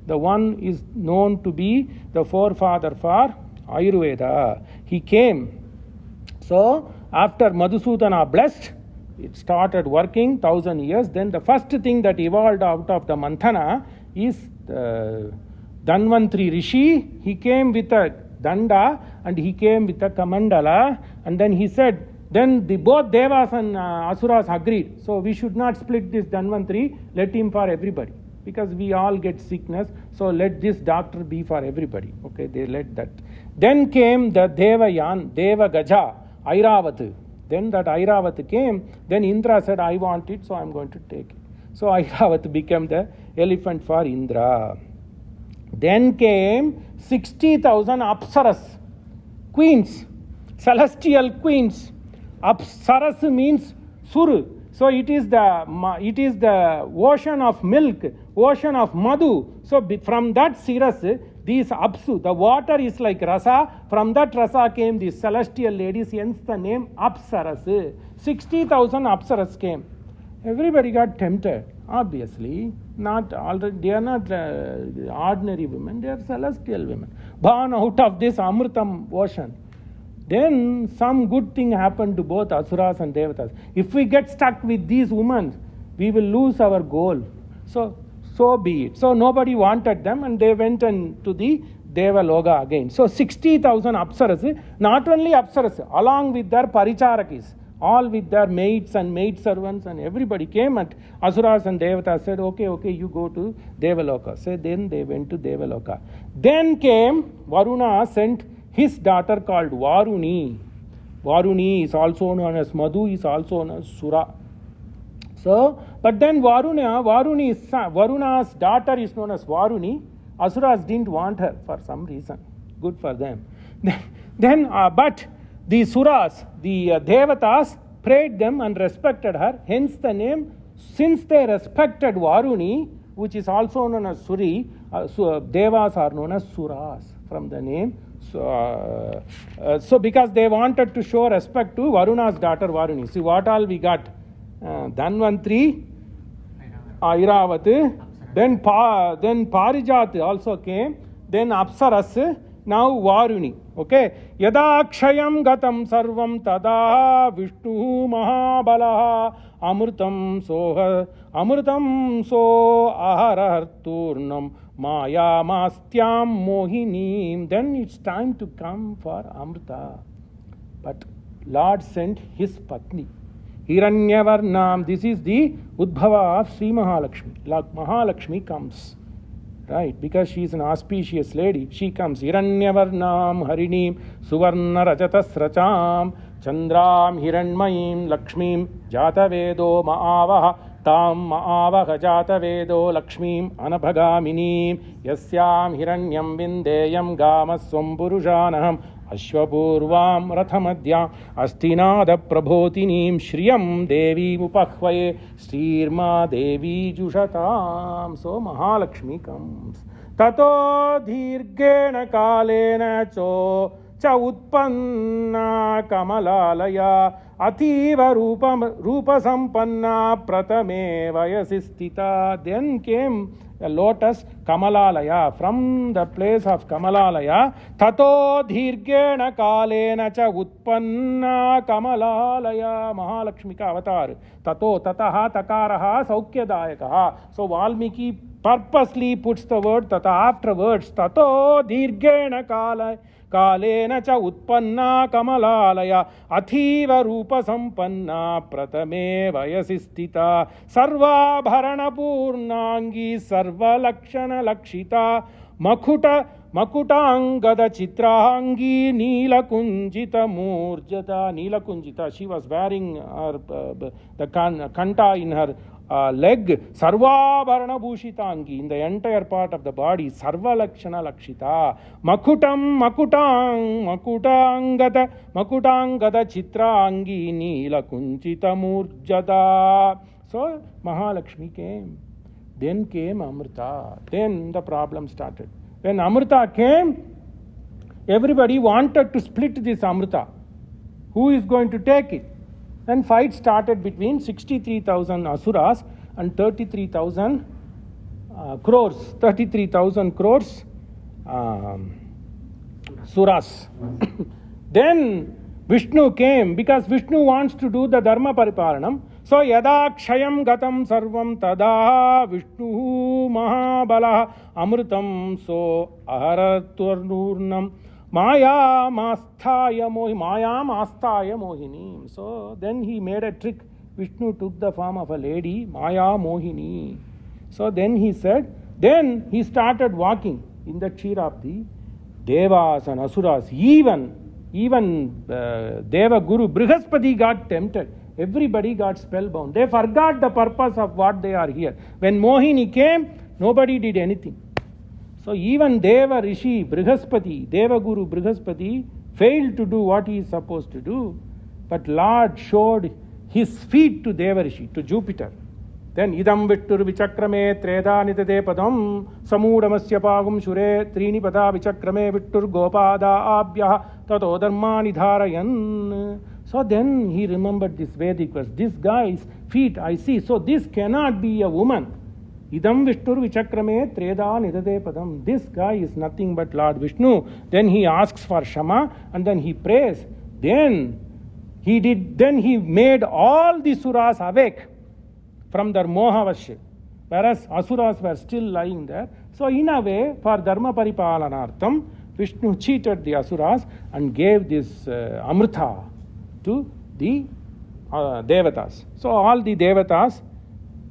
The one is known to be the forefather for Ayurveda. He came. So, after Madhusudana blessed, it started working 1,000 years. Then the first thing that evolved out of the Manthana is the Dhanvantri Rishi. He came with a Danda and he came with a Kamandala, and then he said, then both Devas and Asuras agreed. So we should not split this Dhanvantri, let him for everybody. Because we all get sickness, so let this doctor be for everybody. Okay, they let that. Then came the Devayan, Deva Gaja, Airavat. Then that Airavat came, then Indra said, I want it, so I'm going to take it. So Airavat became the elephant for Indra. Then came 60,000 Apsaras, queens, celestial queens. Apsaras means Suru. So it is the ocean of milk, ocean of Madhu. So from that Siras, these Apsu, the water is like Rasa. From that Rasa came these celestial ladies, hence the name Apsaras. 60,000 Apsaras came. Everybody got tempted. Obviously, they are not ordinary women, they are celestial women. Born out of this Amritam ocean. Then some good thing happened to both Asuras and Devatas. If we get stuck with these women, we will lose our goal. So be it. So nobody wanted them, and they went to the Devaloka again. So 60,000 Apsaras, not only Apsaras, along with their Paricharakis, all with their maids and maid servants, and everybody came, and Asuras and Devatas said, okay, you go to Devaloka. So then they went to Devaloka. Then came Varuna, sent his daughter called Varuni. Varuni is also known as Madhu, is also known as Sura. So, but then Varuna's daughter is known as Varuni. Asuras didn't want her for some reason. Good for them. But the Suras, the Devatas, prayed them and respected her. Hence the name, since they respected Varuni, which is also known as Suri, Devas are known as Suras from the name. So because they wanted to show respect to Varuna's daughter Varuni. See what all we got? Dhanvantri, Airavat, then Parijat also came, then Apsaras, now Varuni. Okay. Yada kshayam gatam sarvam tada Vishnu mahabalaha amrutam so ahararturnam maya mastyam mohinim. Then it's time to come for Amrita. But Lord sent his Patni. Hiranyavarnam. This is the Udbhava of Sri Mahalakshmi. Mahalakshmi comes. Right, because she is an auspicious lady. She comes. Hiranyavarnam Harinim Suvarna Rajatas Racham Chandram Hiranmayim Lakshmim Jatavedo Maavaha Tam Maavaha Jatavedo Lakshmim Anabhagaminim Yasyam Hiranyam Vindeyam Gamaswam Purushanaham Ashwapurvam Rathamadhyam Astinada Prabhotinim Shriyam Devi Upahvaye Srirma Devi Jushatam. So Mahalakshmi comes. Tato Dhirgena Kalena Cho Cha Utpanna Kamalalaya Ativa Rupa Sampanna Pratame Vayasistita. Then came the lotus Kamalalaya. From the place of Kamalalaya, Tato Dhirgena Kalena Cha Utpanna Kamalalaya. Mahalakshmika avatar. Tato Tataha Takaraha Saukyadayakaha. So Valmiki purposely puts the word Tata afterwards. Tato Dhirgena Kalena cha utpanna kamalalaya athiva rupa sampanna pratame vayasistita sarva bharana purnangi sarva lakshana lakshita makutangada chitrangi neela kunjita murjata. Neela kunjita, she was wearing her, the kanta in her leg. Sarva bharana bhushitangi, in the entire part of the body. Sarva lakshana lakshita. Makutangada chitrangi neela kunjita murjata. So Mahalakshmi came. Then came Amrita. Then the problem started. When Amrita came, everybody wanted to split this Amrita. Who is going to take it? Then fight started between 63,000 asuras and 33,000 crores. 33,000 crores suras. Then Vishnu came, because Vishnu wants to do the dharma pariparanam. So yada kshayam gatam sarvam tada Vishnu mahabala amrutam so aharaturnurnam mayam asthaya mohini. So then he made a trick. Vishnu took the form of a lady, Maya Mohini. So then he said, then he started walking in the Kshetrapati. Devas and Asuras, even Deva Guru Brihaspati got tempted. Everybody got spellbound. They forgot the purpose of what they are here. When Mohini came, nobody did anything. So even Deva Rishi Brihaspati, Deva Guru Brihaspati, failed to do what he is supposed to do. But Lord showed his feet to Deva Rishi, to Jupiter. Then idam vittur vichakrame treda nidade padam samudamasya pagum shure trini pada vichakrame vittur gopada abhyah tato dharma nidharayan. So then he remembered this Vedic verse. This guy's feet I see. So this cannot be a woman. Idam Vishtur Vichakrame Treda Nidade Padam. This guy is nothing but Lord Vishnu. Then he asks for Shama and then he prays. Then he made all the Suras awake from their Mohavasya, whereas Asuras were still lying there. So in a way, for Dharma Paripalanartham, Vishnu cheated the Asuras and gave this Amrita to the Devatas. So all the Devatas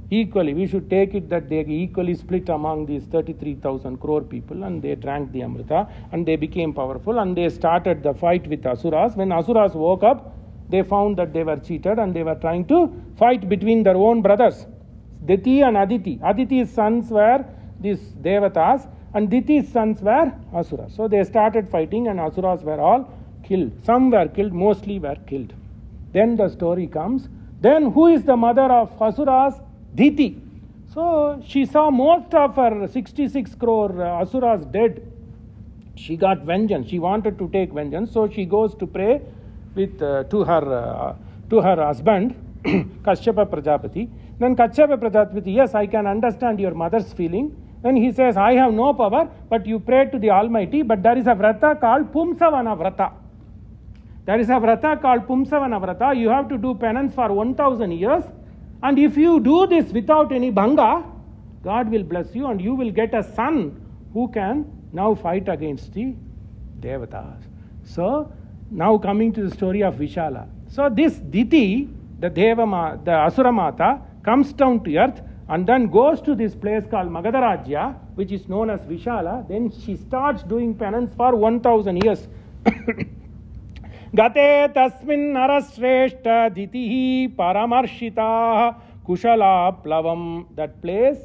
equally, we should take it that they equally split among these 33,000 crore people, and they drank the Amrita and they became powerful and they started the fight with Asuras. When Asuras woke up, they found that they were cheated and they were trying to fight between their own brothers, Diti and Aditi. Aditi's sons were these Devatas and Diti's sons were Asuras. So they started fighting and Asuras were all killed. Some were killed, mostly were killed. Then the story comes. Then who is the mother of Asuras? Diti. So she saw most of her 66 crore Asuras dead. She got vengeance. She wanted to take vengeance. So she goes to pray with to her husband Kashyapa Prajapati. Then Kashyapa Prajapati, yes, I can understand your mother's feeling. Then he says, I have no power, but you pray to the Almighty. But there is a vrata called Pumsavana Vrata. There is a vrata called Pumsavana Vrata. You have to do penance for 1,000 years. And if you do this without any bhanga, God will bless you and you will get a son who can now fight against the Devatas. So, now coming to the story of Vishala. So this Diti, the Asura Mata, comes down to earth and then goes to this place called Magadharajya, which is known as Vishala. Then she starts doing penance for 1,000 years. Gate tasmin narashreshta ditihi paramarshita kushala plavam. That place,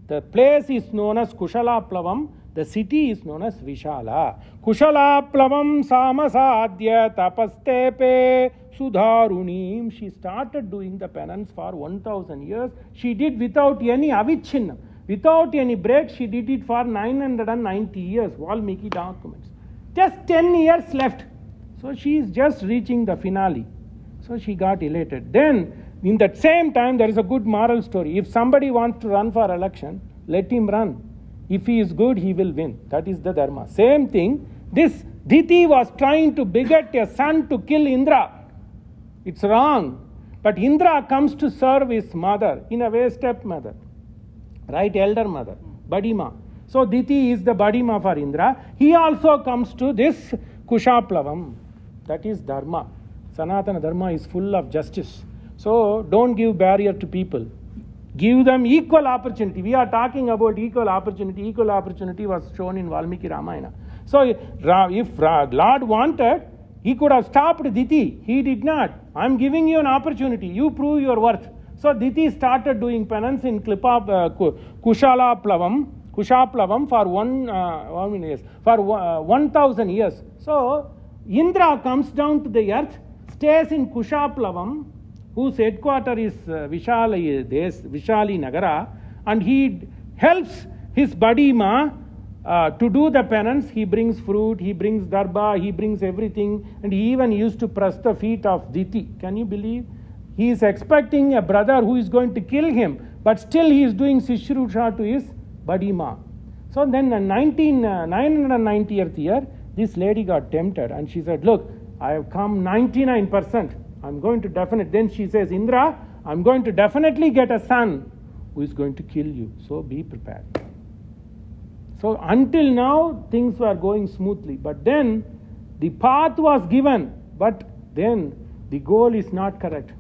the place is known as Kushala Plavam. The city is known as Vishala. Kushala Plavam Samasadya Tapastepe Sudharunim. She started doing the penance for 1000 years. She did without any avichinna, without any break. She did it for 990 years. Valmiki documents. Just 10 years left. So she is just reaching the finale. So she got elated. Then, in that same time, there is a good moral story. If somebody wants to run for election, let him run. If he is good, he will win. That is the dharma. Same thing. This Diti was trying to beget a son to kill Indra. It's wrong. But Indra comes to serve his mother, in a way stepmother, right, elder mother, Badima. So Diti is the Badima for Indra. He also comes to this Kushaplavam. That is dharma. Sanatana dharma is full of justice. So don't give barrier to people. Give them equal opportunity. We are talking about equal opportunity. Equal opportunity was shown in Valmiki Ramayana. So if Lord wanted, he could have stopped Diti. He did not. I am giving you an opportunity. You prove your worth. So Diti started doing penance in Kushala Plavam for 1000 years. So Indra comes down to the earth, stays in Kushaplavam, whose headquarters is Vishali Nagara, and he helps his Badima to do the penance. He brings fruit, he brings darba, he brings everything, and he even used to press the feet of Diti. Can you believe? He is expecting a brother who is going to kill him, but still he is doing Sishrusha to his Badima. So then in 990th year, this lady got tempted and she said, look, I have come 99%. I'm going to definitely. Then she says, Indra, I'm going to definitely get a son who is going to kill you. So be prepared. So until now, things were going smoothly. But then the path was given, but then the goal is not correct.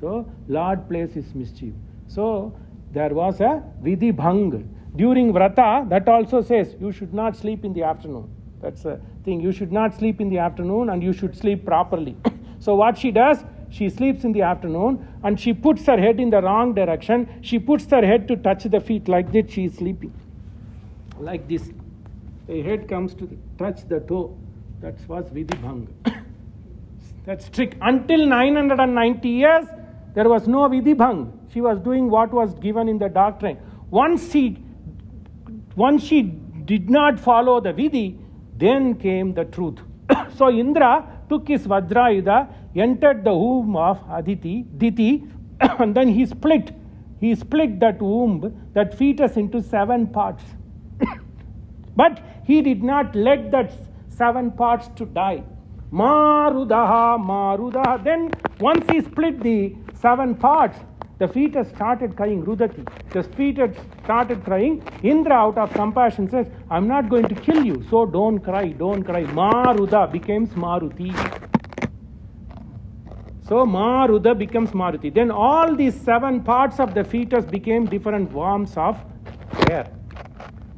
So Lord plays his mischief. So there was a Vidhi Bhang. During Vrata, that also says you should not sleep in the afternoon. That's a thing. You should not sleep in the afternoon and you should sleep properly. So what she does, she sleeps in the afternoon and she puts her head in the wrong direction. She puts her head to touch the feet like that. She is sleeping. Like this. The head comes to touch the toe. That was Vidhi Bhang. That's trick. Until 990 years, there was no Vidhi Bhang. She was doing what was given in the doctrine. Once she did not follow the Vidhi, then came the truth. So Indra took his Vajrayuda, entered the womb of Diti, and then he split that womb, that fetus into 7 parts. But he did not let that 7 parts to die. Marudaha. Then once he split the 7 parts, the fetus started crying, Rudati. The fetus started crying. Indra, out of compassion, says, I'm not going to kill you, so don't cry. Maruda becomes Maruti. So Maruda becomes Maruti. Then all these 7 parts of the fetus became different forms of air.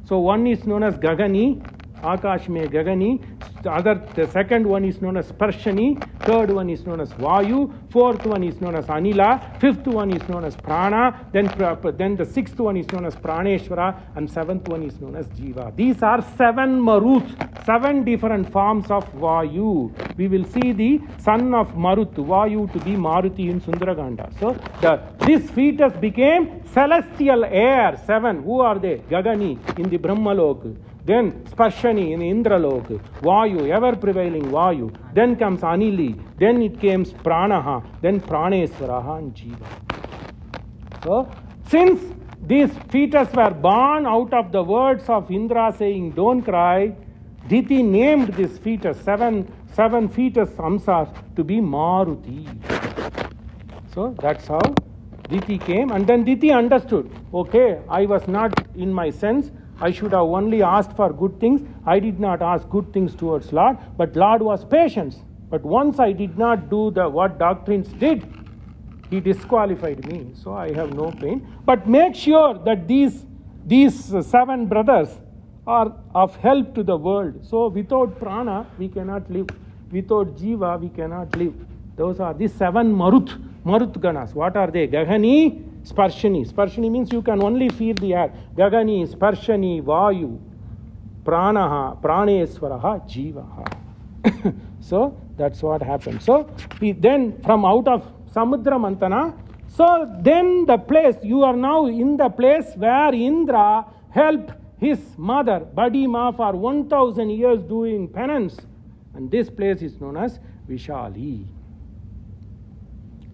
So one is known as Gagani, Akash mein Gagani. The second one is known as Sparshani. Third one is known as Vayu. Fourth one is known as Anila. Fifth one is known as Prana. Then the sixth one is known as Praneshwara. And seventh one is known as Jiva. These are 7 Maruts, 7 different forms of Vayu. We will see the son of Marut, Vayu, to be Maruti in Sundaraganda. So this fetus became celestial air. 7. Who are they? Gagani in the Brahmalok. Then Sparshani in Indralok, Vayu, ever prevailing Vayu. Then comes Anili, then it comes Pranaha, then Praneswaraha and Jiva. So, since these fetus were born out of the words of Indra saying, don't cry, Diti named this fetus, seven fetus samsas, to be Maruti. So, that's how Diti came. And then Diti understood, okay, I was not in my sense. I should have only asked for good things. I did not ask good things towards Lord, but Lord was patient. But once I did not do what doctrines did, he disqualified me. So I have no pain. But make sure that these 7 brothers are of help to the world. So without prana, we cannot live. Without Jiva, we cannot live. Those are the 7 Marut Ganas. What are they? Gagani, Sparshani. Sparshani means you can only feel the air. Gagani, Sparshani, Vayu, Pranaha, Praneswaraha, Jivaha. So that's what happened. So then from out of Samudra Mantana, so then the place, you are now in the place where Indra helped his mother, Badima, for 1000 years doing penance. And this place is known as Vishali.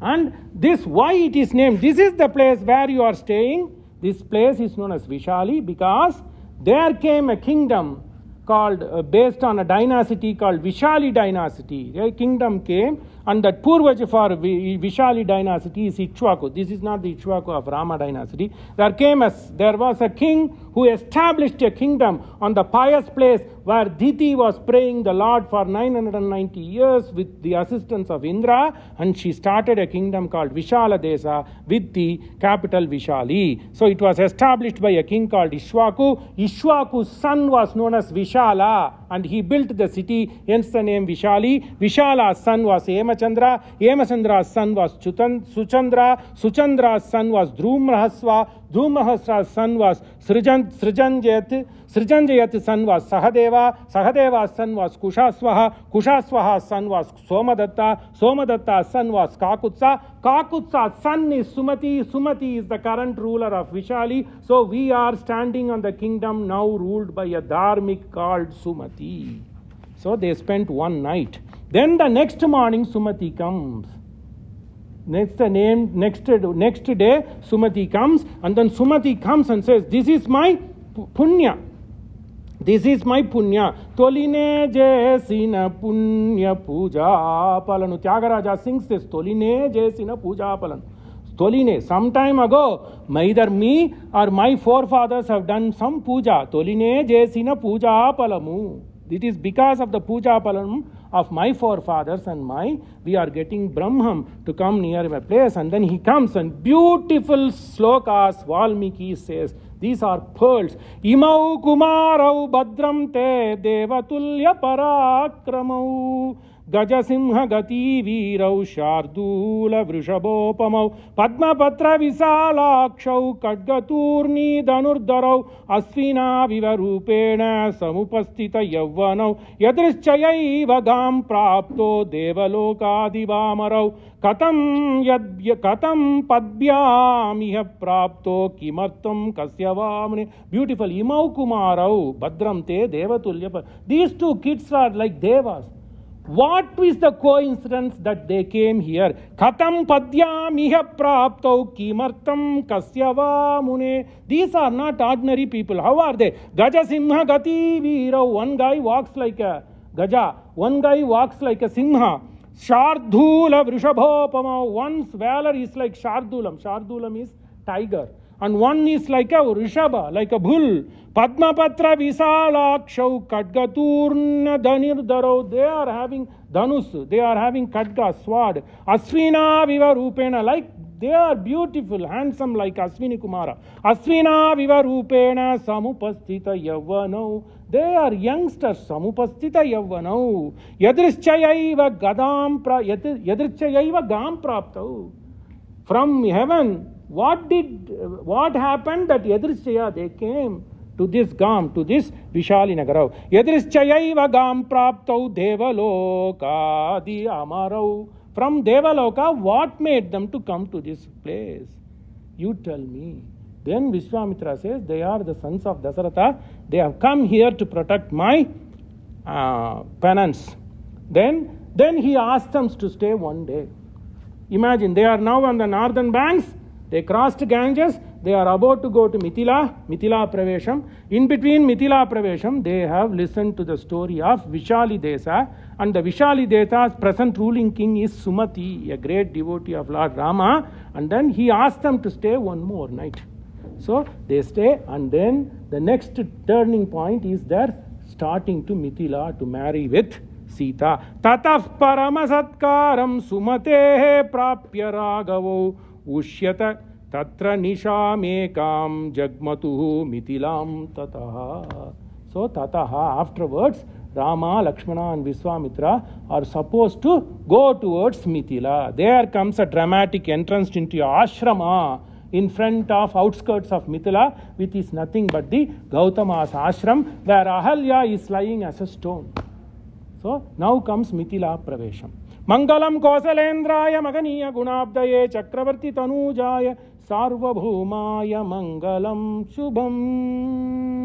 And this, why it is named, this is the place where you are staying. This place is known as Vishali because there came a kingdom called, based on a dynasty called Vishali dynasty. A kingdom came, and that Purvaja for Vishali dynasty is Ikshvaku. This is not the Ikshvaku of Rama dynasty. There was a king who established a kingdom on the pious place where Diti was praying the Lord for 990 years with the assistance of Indra, and she started a kingdom called Vishala Desa with the capital Vishali. So it was established by a king called Ishwaku. Ishwaku's son was known as Vishala, and he built the city, hence the name Vishali. Vishala's son was Hemachandra. Hemachandra's son was Suchandra. Suchandra's son was Dhrumrahasva. Dhrumrahasva's son was Srijanjayat. Srijanjayat's son was Sahadeva. Sahadeva's son was Kushaswaha. Kushaswaha's son was Somadatta. Somadatta's son was Kakutsa. Kakutsa's son is Sumati. Sumati is the current ruler of Vishali. So we are standing on the kingdom now ruled by a Dharmik called Sumati. So they spent one night. Then the next morning Sumati comes. Next day Sumati comes, and then Sumati comes and says, this is my punya. This is my punya. Toline jesina punya puja palanu. Tyagaraja sings this. Toline jesina puja palanu. Toline. Some time ago, either me or my forefathers have done some puja. Toline jesina puja palamu. It is because of the puja palam of my forefathers and we are getting Brahman to come near my place. And then he comes and beautiful slokas Valmiki says, these are pearls. Imau kumarau badram te devatulya parakramau Gajasimha gati virau shardula vrishabopamau Padmapatra visalakshau kadgaturni danurdarau Asvina vivarupena samupastita yavvanau Yadrischayaiva gam prapto devalokadivamarau Katam padbyam iha prapto kimartam kasyavamne. Beautiful. Imau kumarau badram te devatulya. These two kids are like devas. What is the coincidence that they came here? Katam padyam iha praptau kimartam kasyava mune. These are not ordinary people. How are they? Gaja simha gati virau. One guy walks like a gaja. One guy walks like a simha. Shardula vrishabhopama. One's valor is like Shardulam. Shardulam is tiger. And one is like a Rishabha, like a bull. Padmapatra visalakshau kadgaturna danirdaro. They are having dhanus. They are having kadga, sword. Asvina viva rupena, like they are beautiful, handsome like Aswini Kumara. Asvina viva rupena samupastita yavvanau. They are youngsters. Samupastita yavvanau. Yadrischayaiva gam praptau. From heaven, what happened that Yadrischaya, they came to this Gam, to this Vishali Nagarau. Yadrischayaiva Gam praptau Devaloka di Amarau. From Devaloka, what made them to come to this place? You tell me. Then Viswamithra says, they are the sons of Dasaratha. They have come here to protect my penance. Then he asked them to stay one day. Imagine, they are now on the northern banks. They crossed Ganges. They are about to go to Mithila Pravesham. In between Mithila Pravesham, they have listened to the story of Vishali Desa. And the Vishali Desa's present ruling king is Sumati, a great devotee of Lord Rama. And then he asked them to stay one more night. So they stay, and then the next turning point is their starting to Mithila to marry with Sita. Tatah paramasatkaram sumatehe prapya ragavo ushyata tatra nishamekam jagmatuhu mithilam tataha. So tataha, afterwards, Rama, Lakshmana and Viswamithra are supposed to go towards Mithila. There comes a dramatic entrance into a ashrama in front of outskirts of Mithila, which is nothing but the Gautama's ashram, where Ahalya is lying as a stone. So now comes Mithila Pravesham. Mangalam Kausalendraya Maganiya Gunabdaye Chakravarti Tanujaya Sarvabhumaya Mangalam Shubham.